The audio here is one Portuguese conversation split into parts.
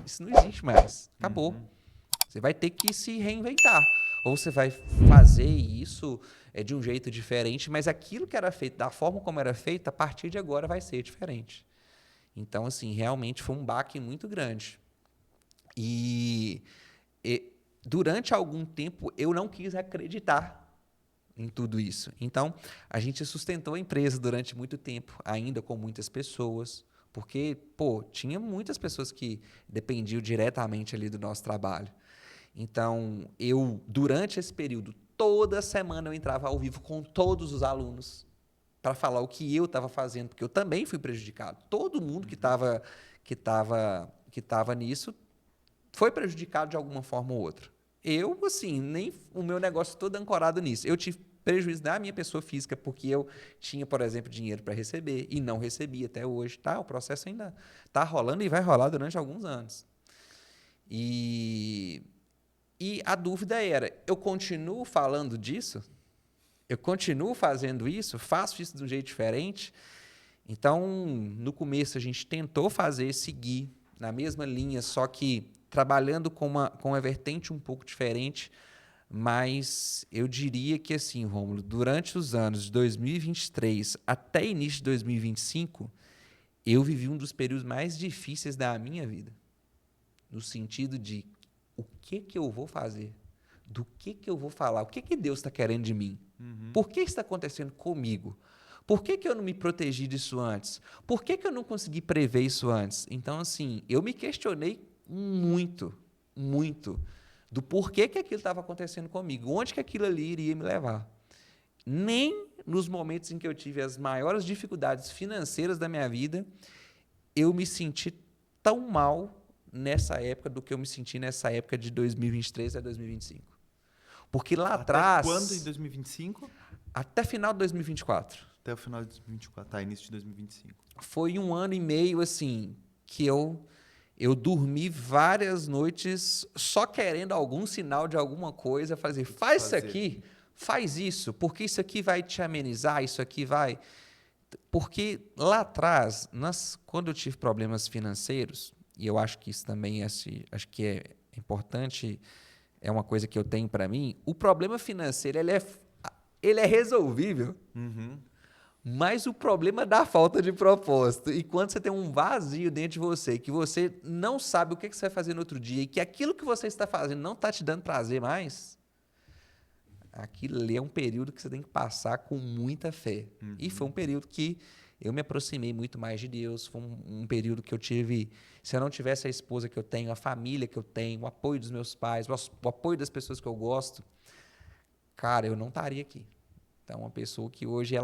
Isso não existe mais. Acabou. Uhum. Você vai ter que se reinventar. Ou você vai fazer isso de um jeito diferente, mas aquilo que era feito, da forma como era feito, a partir de agora vai ser diferente. Então, assim, realmente foi um baque muito grande. E, durante algum tempo eu não quis acreditar em tudo isso. Então, a gente sustentou a empresa durante muito tempo, ainda com muitas pessoas, porque, pô, tinha muitas pessoas que dependiam diretamente ali do nosso trabalho. Então, durante esse período, toda semana eu entrava ao vivo com todos os alunos para falar o que eu estava fazendo, porque eu também fui prejudicado. Todo mundo que tava nisso foi prejudicado de alguma forma ou outra. Eu, assim, nem o meu negócio todo ancorado nisso. Eu tive prejuízo da minha pessoa física, porque eu tinha, por exemplo, dinheiro para receber e não recebi até hoje. Tá, o processo ainda está rolando e vai rolar durante alguns anos. E, e a dúvida era, eu continuo falando disso? Eu continuo fazendo isso? Faço isso de um jeito diferente? Então, no começo, a gente tentou seguir na mesma linha, só que trabalhando com uma vertente um pouco diferente, mas eu diria que, assim, Rômulo, durante os anos de 2023 até início de 2025, eu vivi um dos períodos mais difíceis da minha vida, no sentido de o que eu vou fazer, do que eu vou falar, o que Deus está querendo de mim, Uhum. por que isso está acontecendo comigo? Por que eu não me protegi disso antes? Por que eu não consegui prever isso antes? Então, assim, eu me questionei muito, muito, do porquê que aquilo estava acontecendo comigo, onde que aquilo ali iria me levar. Nem nos momentos em que eu tive as maiores dificuldades financeiras da minha vida, eu me senti tão mal nessa época do que eu me senti nessa época de 2023 a 2025. Porque lá Até quando em atrás, 2025? até final de 2024, Até o final de 2024. Tá, início de 2025. foi um ano e meio assim que eu dormi várias noites só querendo algum sinal de alguma coisa, fazer, faz isso aqui, faz isso, porque isso aqui vai te amenizar, isso aqui vai. Porque lá atrás, quando eu tive problemas financeiros, e eu acho que isso também acho que é importante, é uma coisa que eu tenho para mim, o problema financeiro ele é resolvível. Uhum. Mas o problema é da falta de propósito. E quando você tem um vazio dentro de você, que você não sabe o que você vai fazer no outro dia, e que aquilo que você está fazendo não está te dando prazer mais, aquilo ali é um período que você tem que passar com muita fé. E foi um período que eu me aproximei muito mais de Deus. Foi um período que eu tive. Se eu não tivesse a esposa que eu tenho, a família que eu tenho, o apoio dos meus pais, o apoio das pessoas que eu gosto, cara, eu não estaria aqui. Então, uma pessoa que hoje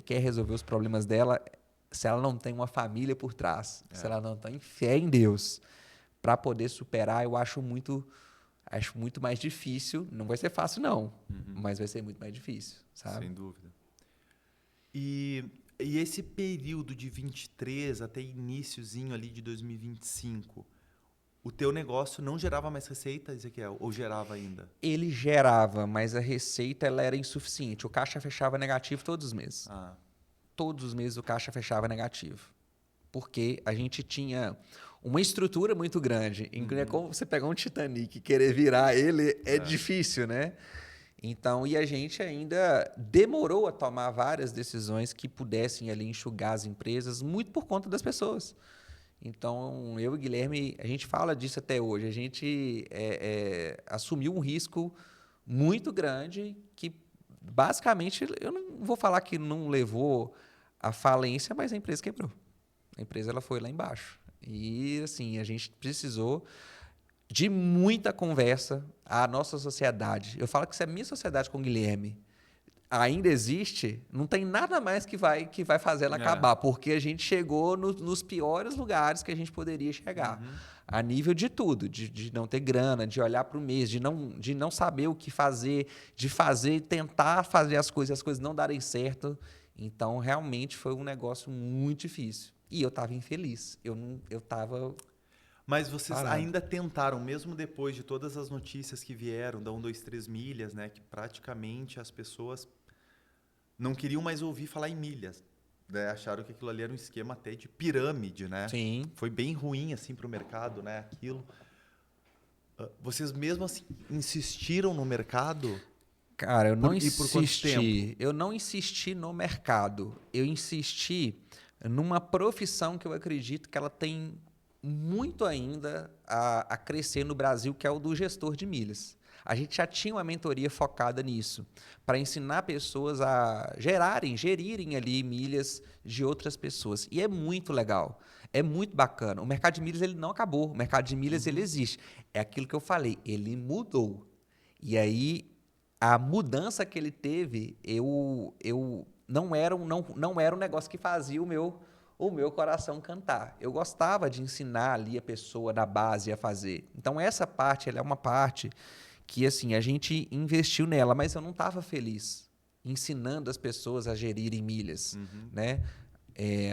quer resolver os problemas dela, se ela não tem uma família por trás, se ela não tem fé em Deus para poder superar, eu acho muito mais difícil. Não vai ser fácil, não, mas vai ser muito mais difícil, sabe? Sem dúvida. E esse período de 23 até iniciozinho ali de 2025, o teu negócio não gerava mais receita, Ezequiel? Ou gerava ainda? Ele gerava, mas a receita ela era insuficiente. O caixa fechava negativo todos os meses. Ah, Todos os meses o caixa fechava negativo. Porque a gente tinha uma estrutura muito grande. É como você pegar um Titanic e querer virar ele, é difícil, né? Então, e a gente ainda demorou a tomar várias decisões que pudessem ali enxugar as empresas, muito por conta das pessoas. Então, eu e Guilherme, a gente fala disso até hoje. A gente assumiu um risco muito grande que, basicamente, eu não vou falar que não levou à falência, mas a empresa quebrou. A empresa ela foi lá embaixo. E, assim, a gente precisou de muita conversa. A nossa sociedade, eu falo que se a minha sociedade com o Guilherme ainda existe, não tem nada mais que vai fazer ela acabar, porque a gente chegou nos piores lugares que a gente poderia chegar. A nível de tudo, de não ter grana, de olhar para o mês, de não saber o que fazer, tentar fazer as coisas não darem certo. Então, realmente foi um negócio muito difícil. E eu estava infeliz. Eu estava mas vocês parado. ainda tentaram, mesmo depois de todas as notícias que vieram da 1, 2, 3 milhas, né? Que praticamente as pessoas não queriam mais ouvir falar em milhas. né, acharam que aquilo ali era um esquema até de pirâmide, né? Sim. Foi bem ruim assim para o mercado, né? Aquilo. Vocês mesmo assim insistiram no mercado? Cara, eu não E por quanto tempo? insisti. Eu não insisti no mercado. Eu insisti numa profissão que eu acredito que ela tem muito ainda a crescer no Brasil, que é o do gestor de milhas. A gente já tinha uma mentoria focada nisso, para ensinar pessoas a gerirem ali milhas de outras pessoas. E é muito legal, é muito bacana. O mercado de milhas ele não acabou, o mercado de milhas ele existe. É aquilo que eu falei, ele mudou. E aí, a mudança que ele teve, eu não era um negócio que fazia o meu coração cantar. Eu gostava de ensinar ali a pessoa da base a fazer. Então, essa parte ela é uma parte que assim a gente investiu nela, mas eu não estava feliz ensinando as pessoas a gerirem milhas, né?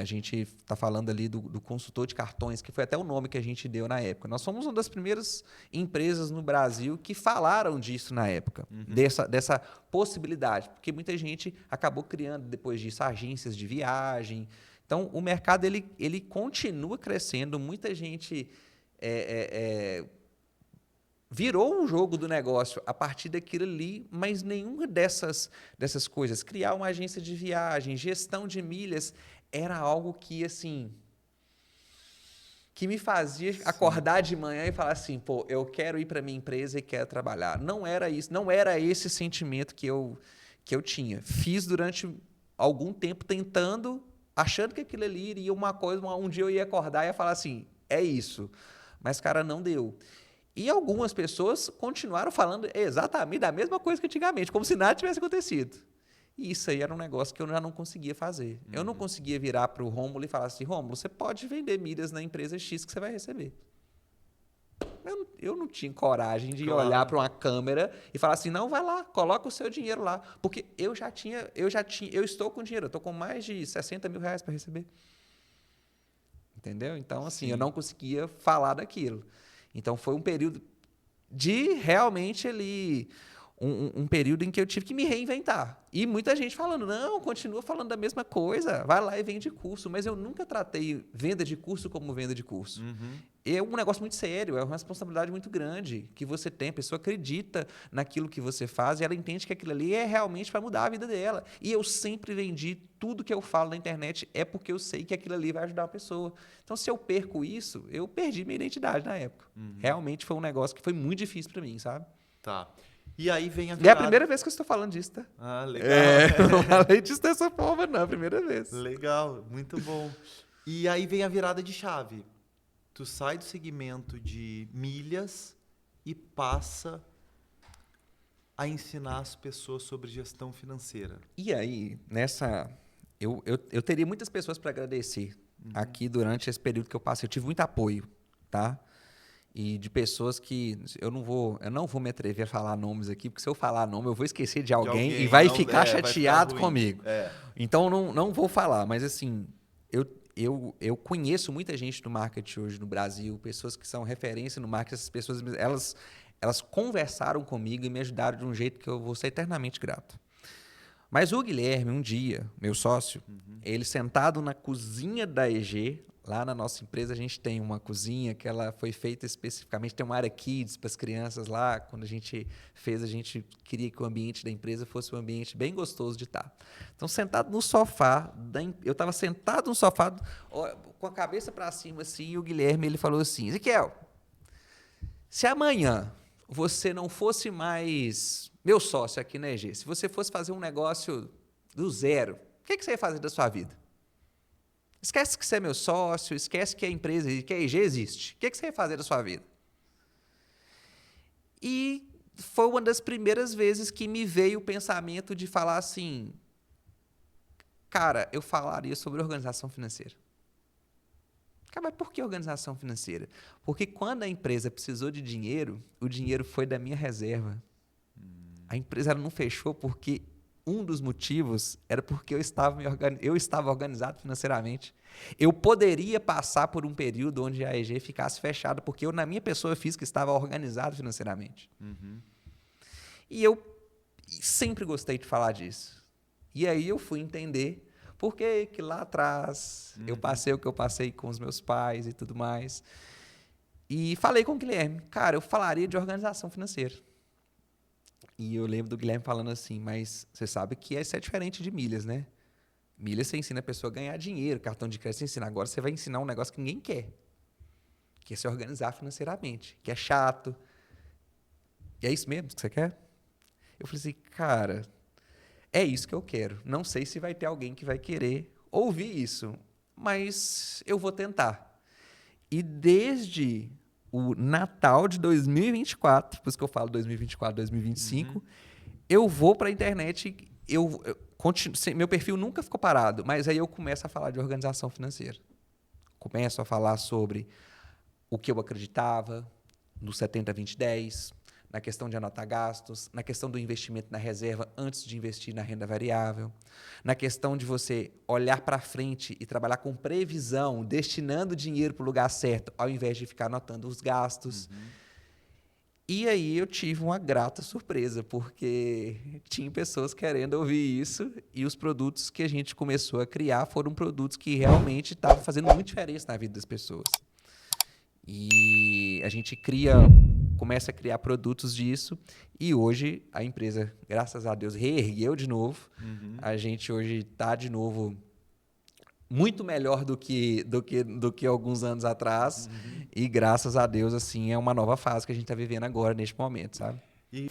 A gente está falando ali do consultor de cartões, que foi até o nome que a gente deu na época. Nós fomos uma das primeiras empresas no Brasil que falaram disso na época, dessa possibilidade, porque muita gente acabou criando depois disso agências de viagem. Então, o mercado ele continua crescendo, muita gente virou um jogo do negócio a partir daquilo ali, mas nenhuma dessas coisas, criar uma agência de viagem, gestão de milhas, era algo que, assim, que me fazia acordar de manhã e falar assim, pô, eu quero ir para minha empresa e quero trabalhar. Não era isso, não era esse sentimento que eu tinha. Fiz durante algum tempo tentando, achando que aquilo ali iria uma coisa, um dia eu ia acordar e ia falar assim, é isso. Mas, cara, não deu. E algumas pessoas continuaram falando exatamente da mesma coisa que antigamente, como se nada tivesse acontecido. E isso aí era um negócio que eu já não conseguia fazer. Eu não conseguia virar para o Rômulo e falar assim, Rômulo, você pode vender milhas na empresa X que você vai receber. Eu não tinha coragem de olhar para uma câmera e falar assim, não, vai lá, coloca o seu dinheiro lá. Porque eu estou com dinheiro, eu estou com mais de 60 mil reais para receber. Entendeu? Então, assim, eu não conseguia falar daquilo. Então, foi um período de realmente ali... Um período em que eu tive que me reinventar. E muita gente falando, não, continua falando da mesma coisa, vai lá e vende curso. Mas eu nunca tratei venda de curso como venda de curso. É um negócio muito sério, é uma responsabilidade muito grande que você tem. A pessoa acredita naquilo que você faz e ela entende que aquilo ali é realmente para mudar a vida dela. E eu sempre vendi tudo que eu falo na internet é porque eu sei que aquilo ali vai ajudar a pessoa. Então, se eu perco isso, eu perdi minha identidade na época. Realmente foi um negócio que foi muito difícil para mim, sabe? Tá. E aí vem a virada. virada. É a primeira vez que eu estou falando disso, tá? Ah, legal. Eu não falei disso dessa forma, não. É a primeira vez. Legal, muito bom. E aí vem a virada de chave. Tu sai do segmento de milhas e passa a ensinar as pessoas sobre gestão financeira. E aí, nessa... Eu teria muitas pessoas para agradecer aqui durante esse período que eu passei. Eu tive muito apoio, tá? E de pessoas que eu não vou me atrever a falar nomes aqui, porque se eu falar nome, eu vou esquecer de alguém e vai ficar chateado comigo. Então, não vou falar. Mas, assim, eu conheço muita gente do marketing hoje no Brasil, pessoas que são referência no marketing. Essas pessoas, elas conversaram comigo e me ajudaram de um jeito que eu vou ser eternamente grato. Mas o Guilherme, um dia, meu sócio, ele sentado na cozinha da EG... Lá na nossa empresa a gente tem uma cozinha que ela foi feita especificamente, tem uma área kids para as crianças lá. Quando a gente fez, a gente queria que o ambiente da empresa fosse um ambiente bem gostoso de estar. Então, sentado no sofá, eu estava sentado no sofá com a cabeça para cima assim, e o Guilherme ele falou assim, Ezequiel, se amanhã você não fosse mais meu sócio aqui na EG, se você fosse fazer um negócio do zero, o que você ia fazer da sua vida? Esquece que você é meu sócio, esquece que a empresa, que a EG existe. O que você vai fazer da sua vida? E foi uma das primeiras vezes que me veio o pensamento de falar assim, cara, eu falaria sobre organização financeira. Cara, mas por que organização financeira? Porque quando a empresa precisou de dinheiro, o dinheiro foi da minha reserva. A empresa não fechou porque... Um dos motivos era porque eu estava organizado financeiramente. Eu poderia passar por um período onde a EG ficasse fechada, porque eu, na minha pessoa física, estava organizado financeiramente. E eu sempre gostei de falar disso. E aí eu fui entender Por que lá atrás eu passei o que eu passei com os meus pais e tudo mais. E falei com o Guilherme, cara, eu falaria de organização financeira. E eu lembro do Guilherme falando assim, mas você sabe que isso é diferente de milhas, né? Milhas você ensina a pessoa a ganhar dinheiro, cartão de crédito você ensina. Agora você vai ensinar um negócio que ninguém quer, que é se organizar financeiramente, que é chato. E é isso mesmo que você quer? Eu falei assim, cara, é isso que eu quero. Não sei se vai ter alguém que vai querer ouvir isso, mas eu vou tentar. E desde o Natal de 2024, por isso que eu falo 2024, 2025, eu vou para a internet, meu perfil nunca ficou parado, mas aí eu começo a falar de organização financeira. Começo a falar sobre o que eu acreditava, no 70-20-10, na questão de anotar gastos, na questão do investimento na reserva antes de investir na renda variável, na questão de você olhar para frente e trabalhar com previsão, destinando dinheiro para o lugar certo, ao invés de ficar anotando os gastos. E aí eu tive uma grata surpresa, porque tinha pessoas querendo ouvir isso e os produtos que a gente começou a criar foram produtos que realmente estavam fazendo muita diferença na vida das pessoas. E a gente começa a criar produtos disso e hoje a empresa, graças a Deus, reergueu de novo. A gente hoje está de novo muito melhor do que alguns anos atrás e graças a Deus assim é uma nova fase que a gente está vivendo agora neste momento, sabe? E